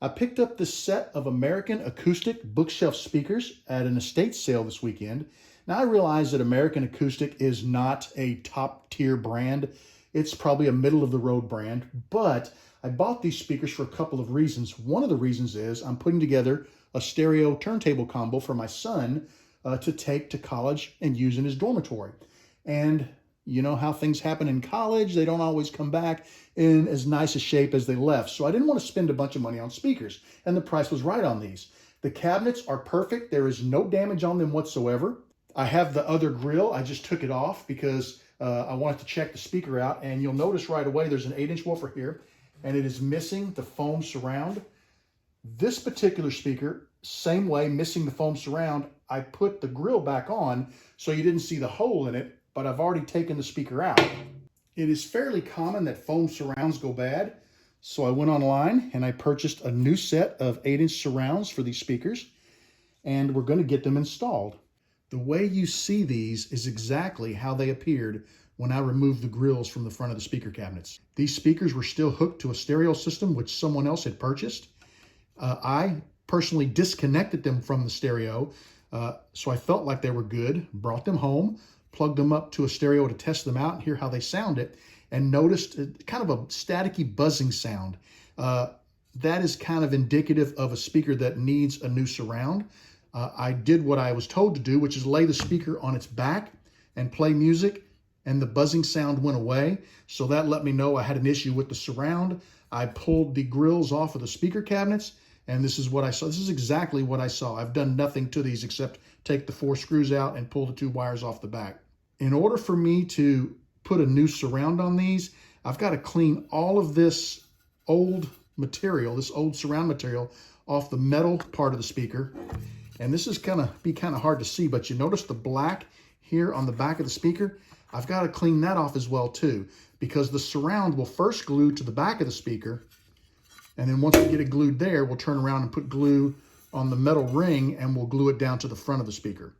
I picked up this set of American Acoustic bookshelf speakers at an estate sale this weekend. Now I realize that American Acoustic is not a top tier brand. It's probably a middle of the road brand, but I bought these speakers for a couple of reasons. One of the reasons is I'm putting together a stereo turntable combo for my son to take to college and use in his dormitory. And you know how things happen in college. They don't always come back in as nice a shape as they left. So I didn't want to spend a bunch of money on speakers, and the price was right on these. The cabinets are perfect. There is no damage on them whatsoever. I have the other grill. I just took it off because I wanted to check the speaker out, and you'll notice right away there's an 8-inch woofer here, and it is missing the foam surround. This particular speaker, same way, missing the foam surround. I put the grill back on so you didn't see the hole in it, but I've already taken the speaker out. It is fairly common that foam surrounds go bad, so I went online and I purchased a new set of 8-inch surrounds for these speakers, and we're going to get them installed. The way you see these is exactly how they appeared when I removed the grills from the front of the speaker cabinets. These speakers were still hooked to a stereo system which someone else had purchased. I personally disconnected them from the stereo, so I felt like they were good, brought them home, plugged them up to a stereo to test them out and hear how they sounded, and noticed kind of a staticky buzzing sound. That is kind of indicative of a speaker that needs a new surround. I did what I was told to do, which is lay the speaker on its back and play music, and the buzzing sound went away. So that let me know I had an issue with the surround. I pulled the grills off of the speaker cabinets, and this is what I saw. This is exactly what I saw. I've done nothing to these except take the 4 screws out and pull the 2 wires off the back. In order for me to put a new surround on these, I've got to clean all of this old material, this old surround material, off the metal part of the speaker. And this is kind of hard to see, but you notice the black here on the back of the speaker? I've got to clean that off as well too, because the surround will first glue to the back of the speaker, and then once we get it glued there, we'll turn around and put glue on the metal ring and we'll glue it down to the front of the speaker.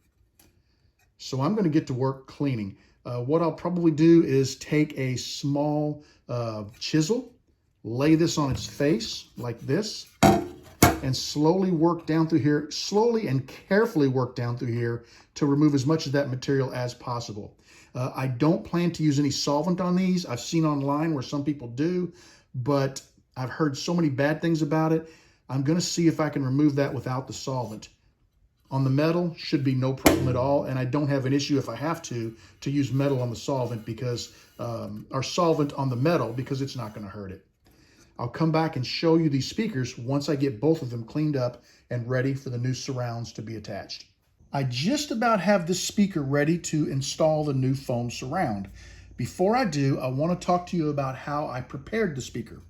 So I'm going to get to work cleaning. What I'll probably do is take a small chisel, lay this on its face like this, and slowly work down through here, slowly and carefully work down through here to remove as much of that material as possible. I don't plan to use any solvent on these. I've seen online where some people do, but I've heard so many bad things about it. I'm going to see if I can remove that without the solvent. On the metal, should be no problem at all, and I don't have an issue if I have to use metal on the solvent because, or solvent on the metal because it's not going to hurt it. I'll come back and show you these speakers once I get both of them cleaned up and ready for the new surrounds to be attached. I just about have this speaker ready to install the new foam surround. Before I do, I want to talk to you about how I prepared the speaker.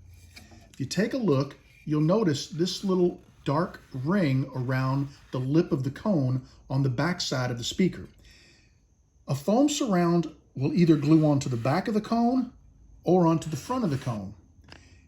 If you take a look, you'll notice this little dark ring around the lip of the cone on the back side of the speaker. A foam surround will either glue onto the back of the cone or onto the front of the cone.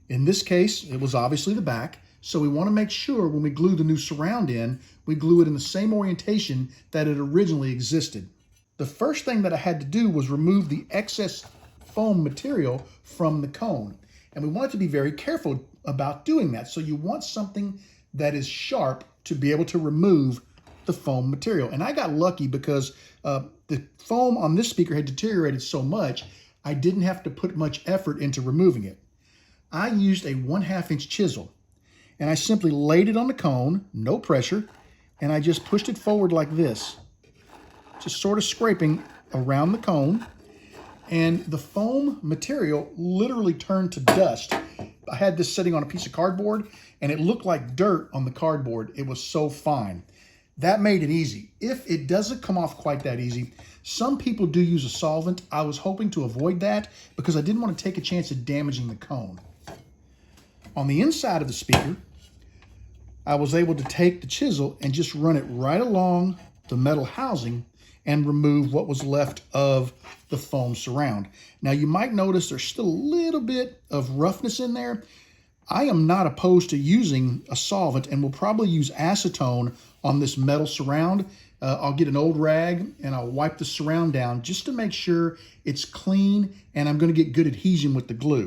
In this case, it was obviously the back, so we want to make sure when we glue the new surround in, we glue it in the same orientation that it originally existed. The first thing that I had to do was remove the excess foam material from the cone, and we want to be very careful about doing that. So you want something that is sharp to be able to remove the foam material. And I got lucky because the foam on this speaker had deteriorated so much, I didn't have to put much effort into removing it. I used a 1/2-inch chisel, and I simply laid it on the cone, no pressure, and I just pushed it forward like this, just sort of scraping around the cone, and the foam material literally turned to dust. I had this sitting on a piece of cardboard, and it looked like dirt on the cardboard. It was so fine. That made it easy. If it doesn't come off quite that easy, some people do use a solvent. I was hoping to avoid that because I didn't want to take a chance of damaging the cone. On the inside of the speaker, I was able to take the chisel and just run it right along the metal housing and remove what was left of the foam surround. Now you might notice there's still a little bit of roughness in there. I am not opposed to using a solvent and will probably use acetone on this metal surround. I'll get an old rag and I'll wipe the surround down just to make sure it's clean, and I'm going to get good adhesion with the glue.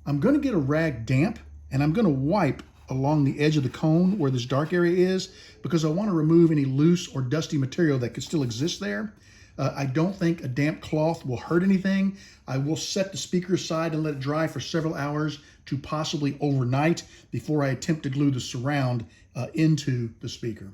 I'm going to get a rag damp and I'm going to wipe along the edge of the cone where this dark area is, because I want to remove any loose or dusty material that could still exist there. I don't think a damp cloth will hurt anything. I will set the speaker aside and let it dry for several hours to possibly overnight before I attempt to glue the surround into the speaker.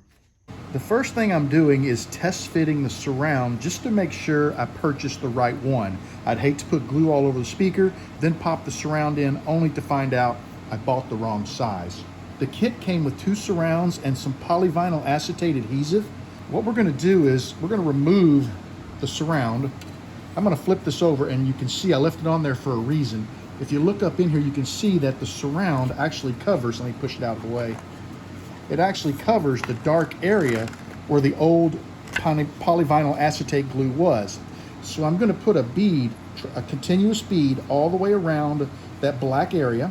The first thing I'm doing is test fitting the surround just to make sure I purchased the right one. I'd hate to put glue all over the speaker, then pop the surround in only to find out I bought the wrong size. The kit came with 2 surrounds and some polyvinyl acetate adhesive. What we're going to do is we're going to remove the surround. I'm going to flip this over and you can see I left it on there for a reason. If you look up in here, you can see that the surround actually covers, let me push it out of the way. It actually covers the dark area where the old polyvinyl acetate glue was. So I'm going to put a bead, a continuous bead all the way around that black area,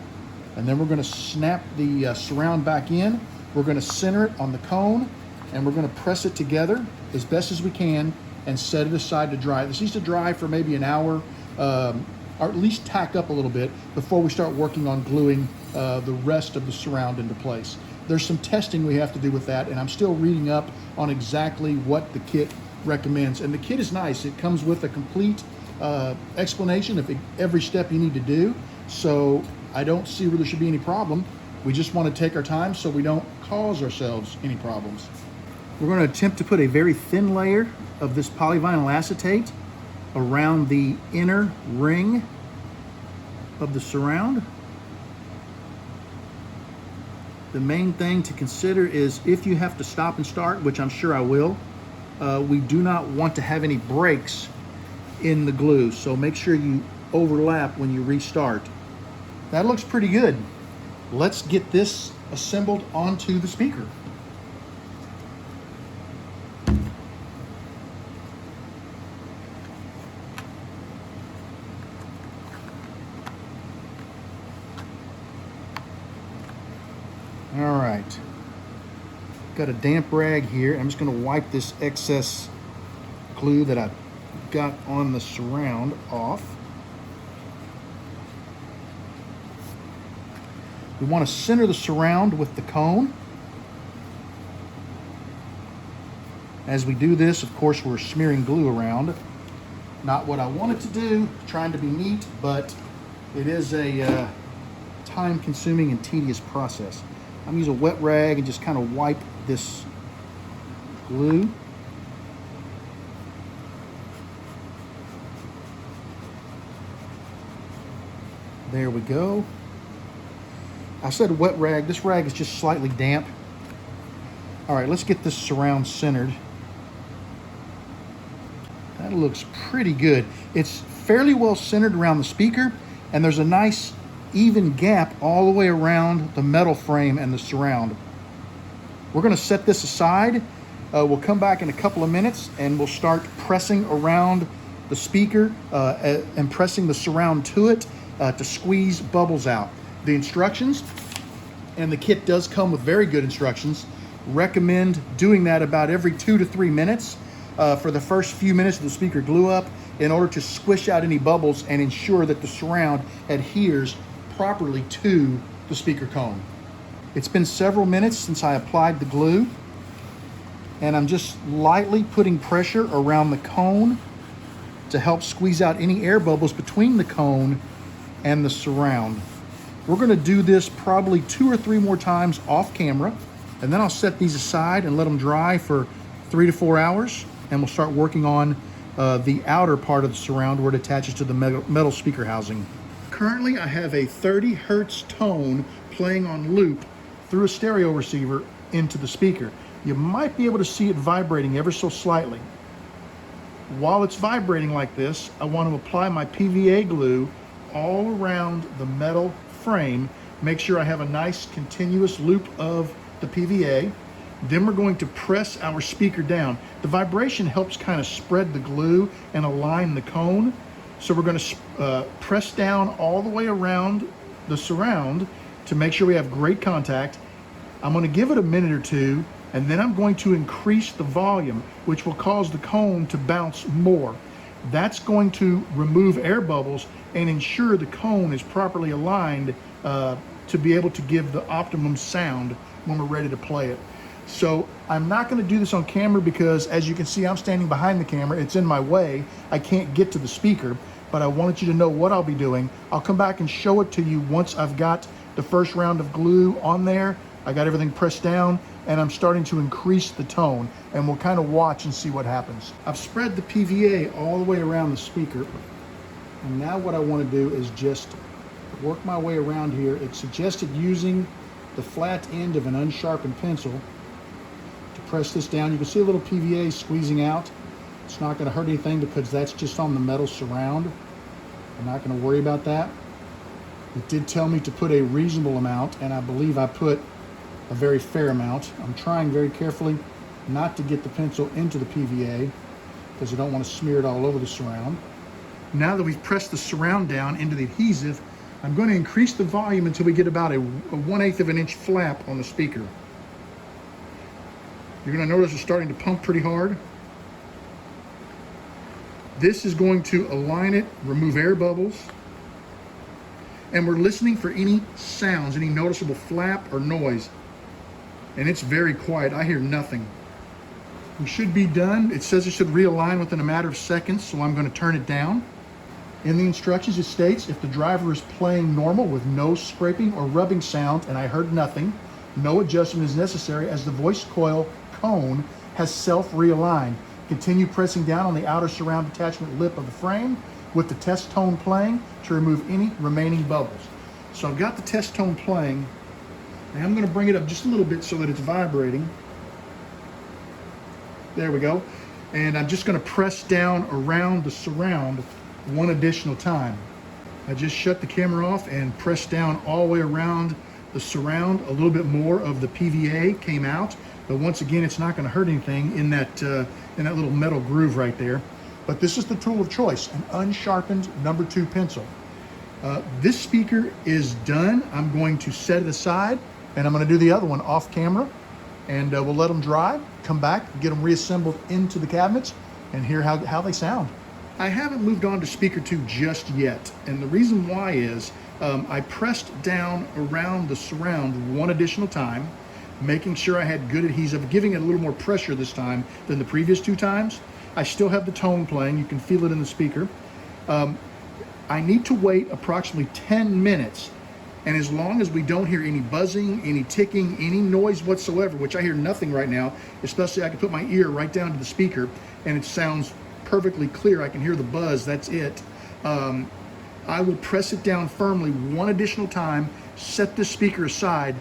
and then we're going to snap the surround back in. We're going to center it on the cone, and we're going to press it together as best as we can and set it aside to dry. This needs to dry for maybe an hour, or at least tack up a little bit before we start working on gluing the rest of the surround into place. There's some testing we have to do with that, and I'm still reading up on exactly what the kit recommends. And the kit is nice. It comes with a complete explanation of every step you need to do. So I don't see where there should be any problem. We just want to take our time so we don't cause ourselves any problems. We're going to attempt to put a very thin layer of this polyvinyl acetate around the inner ring of the surround. The main thing to consider is if you have to stop and start, which I'm sure I will, we do not want to have any breaks in the glue. So make sure you overlap when you restart. That looks pretty good. Let's get this assembled onto the speaker. All right, got a damp rag here. I'm just going to wipe this excess glue that I got on the surround off. We want to center the surround with the cone. As we do this, of course, we're smearing glue around. Not what I wanted to do, trying to be neat, but it is a time-consuming and tedious process. I'm going to use a wet rag and just kind of wipe this glue. There we go. I said wet rag. This rag is just slightly damp. All right, let's get this surround centered. That looks pretty good. It's fairly well centered around the speaker, and there's a nice even gap all the way around the metal frame and the surround. We're going to set this aside. We'll come back in a couple of minutes and we'll start pressing around the speaker and pressing the surround to it to squeeze bubbles out. The instructions, and the kit does come with very good instructions, recommend doing that about every 2 to 3 minutes for the first few minutes of the speaker glue up in order to squish out any bubbles and ensure that the surround adheres properly to the speaker cone. It's been several minutes since I applied the glue, and I'm just lightly putting pressure around the cone to help squeeze out any air bubbles between the cone and the surround. We're going to do this probably 2 or 3 more times off camera, and then I'll set these aside and let them dry for 3 to 4 hours, and we'll start working on the outer part of the surround where it attaches to the metal speaker housing. Currently, I have a 30 hertz tone playing on loop through a stereo receiver into the speaker. You might be able to see it vibrating ever so slightly. While it's vibrating like this, I want to apply my PVA glue all around the metal frame. Make sure I have a nice continuous loop of the PVA. Then we're going to press our speaker down. The vibration helps kind of spread the glue and align the cone. So we're going to press down all the way around the surround to make sure we have great contact. I'm going to give it a minute or two, and then I'm going to increase the volume, which will cause the cone to bounce more. That's going to remove air bubbles and ensure the cone is properly aligned to to be able to give the optimum sound when we're ready to play it. So I'm not going to do this on camera because, as you can see, I'm standing behind the camera. It's in my way. I can't get to the speaker, but I wanted you to know what I'll be doing. I'll come back and show it to you once I've got the first round of glue on there. I got everything pressed down, and I'm starting to increase the tone, and we'll kind of watch and see what happens. I've spread the PVA all the way around the speaker, and now what I want to do is just work my way around here. It suggested using the flat end of an unsharpened pencil to press this down. You can see a little PVA squeezing out. It's not going to hurt anything because that's just on the metal surround. I'm not going to worry about that. It did tell me to put a reasonable amount, and I believe I put a very fair amount. I'm trying very carefully not to get the pencil into the PVA because I don't want to smear it all over the surround. Now that we've pressed the surround down into the adhesive, I'm going to increase the volume until we get about a 1/8 of an inch flap on the speaker. You're going to notice it's starting to pump pretty hard. This is going to align it, remove air bubbles, and we're listening for any sounds, any noticeable flap or noise. And it's very quiet. I hear nothing. We should be done. It says it should realign within a matter of seconds, so I'm going to turn it down. In the instructions, it states if the driver is playing normal with no scraping or rubbing sound, and I heard nothing, no adjustment is necessary as the voice coil cone has self-realigned. Continue pressing down on the outer surround attachment lip of the frame with the test tone playing to remove any remaining bubbles. So I've got the test tone playing, and I'm going to bring it up just a little bit so that it's vibrating. There we go. And I'm just going to press down around the surround one additional time. I just shut the camera off and pressed down all the way around the surround. A little bit more of the PVA came out, but once again, it's not going to hurt anything in that little metal groove right there. But this is the tool of choice, an unsharpened #2 pencil. This speaker is done. I'm going to set it aside, and I'm going to do the other one off camera, and we'll let them dry, come back, get them reassembled into the cabinets, and hear how they sound. I haven't moved on to speaker 2 just yet, and the reason why is I pressed down around the surround one additional time, making sure I had good adhesive, giving it a little more pressure this time than the previous 2 times. I still have the tone playing. You can feel it in the speaker. I need to wait approximately 10 minutes, and as long as we don't hear any buzzing, any ticking, any noise whatsoever, which I hear nothing right now, especially I can put my ear right down to the speaker and it sounds perfectly clear. I can hear the buzz, that's it. I will press it down firmly one additional time, set this speaker aside,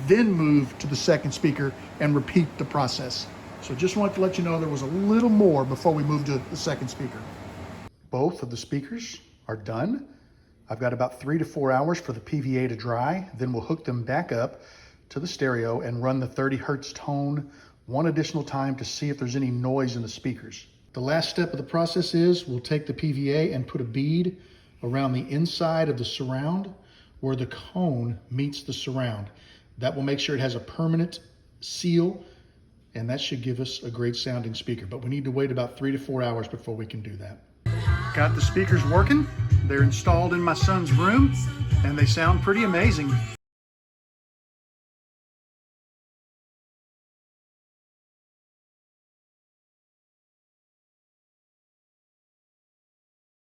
then move to the second speaker and repeat the process. So just wanted to let you know there was a little more before we move to the second speaker. Both of the speakers are done. I've got about 3 to 4 hours for the PVA to dry. Then we'll hook them back up to the stereo and run the 30 hertz tone one additional time to see if there's any noise in the speakers. The last step of the process is we'll take the PVA and put a bead around the inside of the surround where the cone meets the surround. That will make sure it has a permanent seal, and that should give us a great sounding speaker. But we need to wait about 3 to 4 hours before we can do that. Got the speakers working. They're installed in my son's room, and they sound pretty amazing.